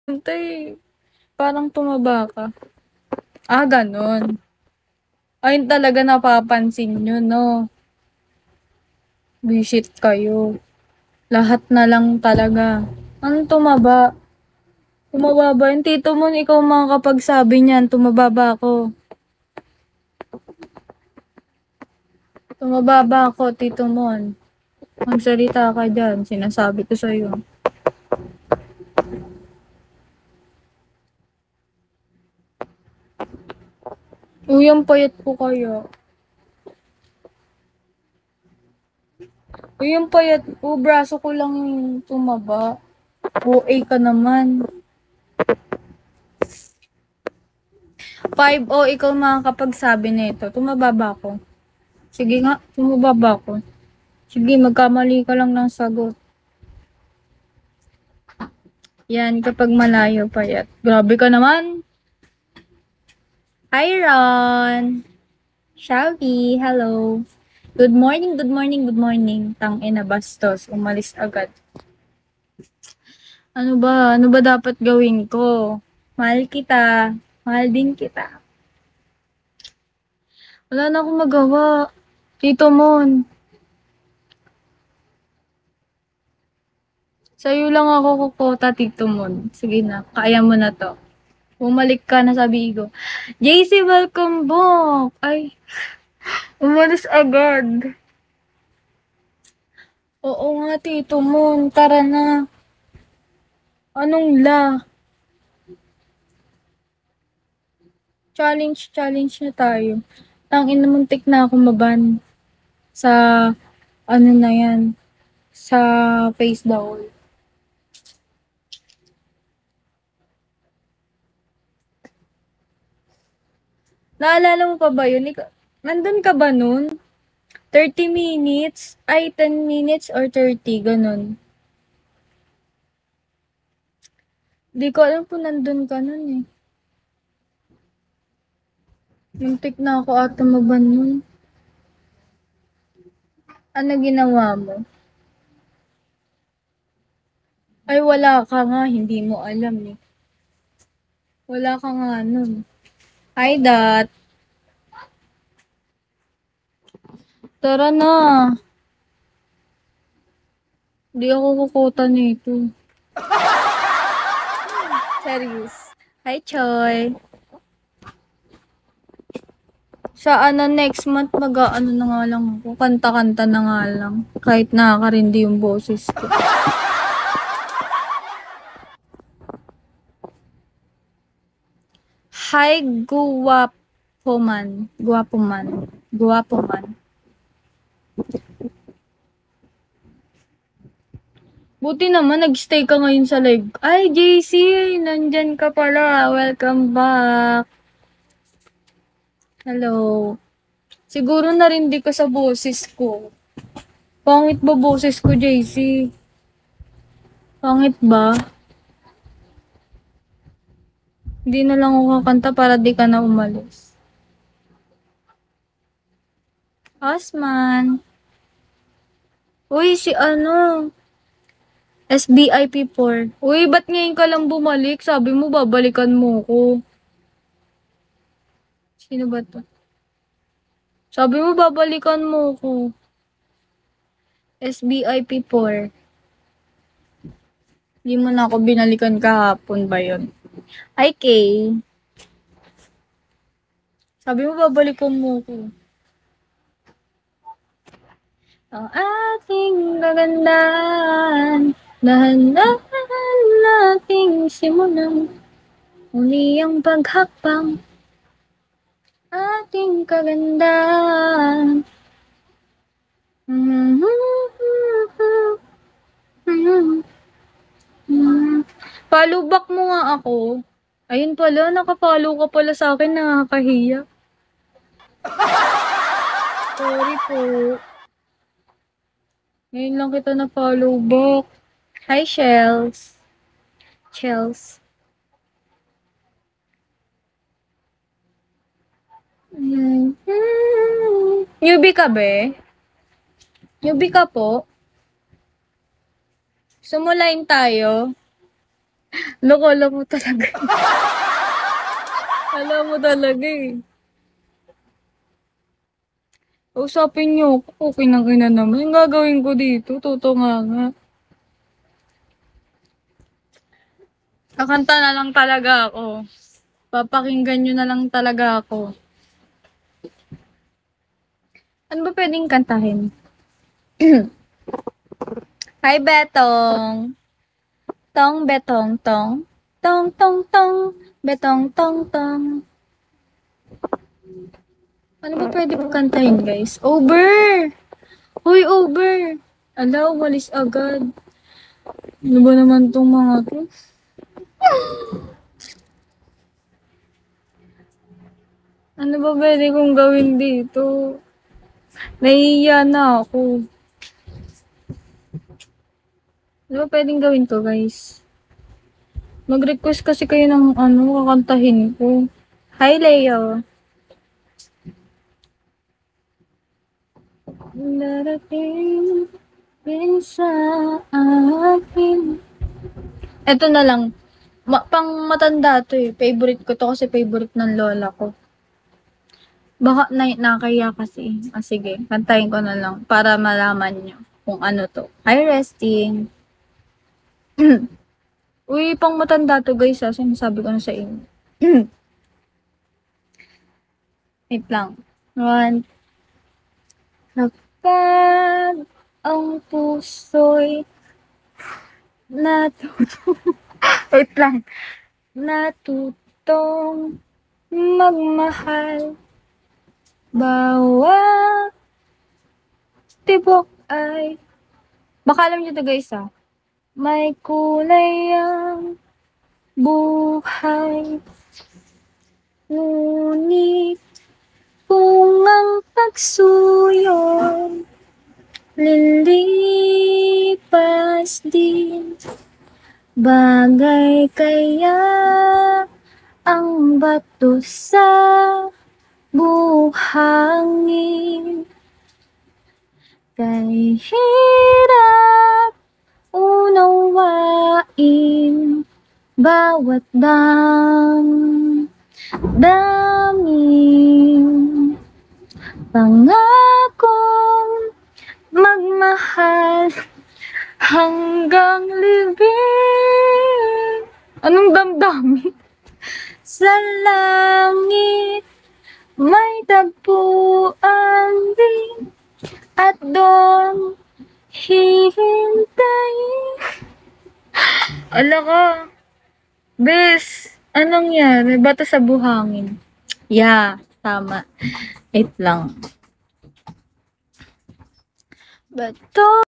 Tay, parang tumaba ka. Ah, gano'n. Ayun talaga napapansin niyo 'no, visit kayo. Lahat na lang talaga. Anong tumaba? Tumaba ba yung tito mo, ikaw makakapagsabi niyan, tumaba ba ako? Tumaba ba ako, tito mon? Magsalita ka diyan, sinasabi ko sa'yo. Uy, ang payat ko kaya. Uy, ang payat ko, braso ko lang yung tumaba. OA ka naman. 5-0, ikaw makakapagsabi nito. Tumaba ba ako? Sige nga, tumaba ba ako? Sige, magkamali ka lang ng sagot. Yan, kapag malayo payat. Grabe ka naman. Hi, Ron. Shelby, hello. Good morning, good morning, good morning. Tangina bastos, umalis agad. Ano ba? Ano ba dapat gawin ko? Mahal kita. Mahal din kita. Wala na akong magawa. Tito Mon, sa'yo lang ako kukota, Tito Mon. Sige na, kaya mo na to. Bumalik ka na sa Bigo. JC, welcome back! Ay, umalis agad. Oo nga, Tito Mon. Tara na. Anong la? Challenge na tayo. Tangina, muntik na ako maban sa ano na yan, sa face doll. Naalala mo pa ba yun? Nandun ka ba nun? 30 minutes? Ay, 10 minutes or 30, ganun. Di ko alam kung nandun ka nun eh. Muntik na ako ata maban nun. Ano ginawa mo? Ay, wala ka nga, hindi mo alam eh. Wala ka nga nun. Hi, Dat. Tara na. Di ako kukuta nito. Serious. Hi, Choy. Sa ano, next month, mag-ano na nga lang ako. Kanta-kanta na nga lang. Kahit nakakarindi yung boses ko. Hi, guwapo man. Guwapo man. Guwapo man. Buti naman, nag-stay ka ngayon sa live. Ay, JC, nandyan ka pala. Welcome back. Hello. Siguro narindi ka sa boses ko. Pangit ba boses ko, JC? Pangit ba? Hindi na lang ako kakanta para di ka na umalis. Osman. Uy, si ano? SBIP4. Uy, ba't ngayon ka lang bumalik? Sabi mo, babalikan mo ko. Sino ba to? Sabi mo, babalikan mo ko. SBIP4. Hindi mo na ako binalikan kahapon ba yun? Ay, Kay. Sabi mo, babalikan mo ko. Ang ating kagandahan, dahan-dahan nating simulan, muli ang paghakbang, ating kagandahan. Follow back mo nga ako. Ayun pala, naka-follow ka pala sa akin, nakakahiya. Sorry po. Ngayon lang kita na-follow back. Hi, Shells. Shells. Newbie ka be? Newbie ka po? Sumulain tayo. Loko mo talaga. Alam mo talaga eh. Usapin niyo ako, okay na kina naman. Yung gagawin ko dito, totoo nga. Kakanta na lang talaga ako. Papakinggan nyo na lang talaga ako. Ano ba pwedeng kantahin? Hi, Betong! Tong, betong, tong. Tong, tong, tong. Betong, tong, tong. Ano ba pwede ko kantahin, guys? Over! Hoy, over! Ala, walis agad. Ano ba naman tong mga to? Ano ba pwede kong gawin dito? Nahihiya na ako. Ano ba pwedeng gawin to, guys? Mag-request kasi kayo ng kakantahin ko. Hi, Leo. Darating din sa akin. Eto na lang. Pang matanda to eh. Favorite ko to kasi favorite ng lola ko. Baka nakaya kasi. Sige, kantahin ko na lang para malaman nyo kung ano to. Hi, Resting. Uy, pang matanda to guys ha. Sinasabi ko na sa inyo. Wait lang. One. Kapag ang puso'y wait lang. Natutong magmahal. Bawat tibok ay baka alam nyo to guys ha. May kulay ang buhay. Ngunit kung ang pagsuyon lilipas din, bagay kaya ang bato sa buhangin. Kay hirap unawain bawat damdamin. Pangakong magmahal hanggang libing. Anong damdamin? Sa langit may tagpuan din at doon hihintayin. Ala ka. Bes, anong yan? Bato sa buhangin. Yeah, tama. Wait lang. Bato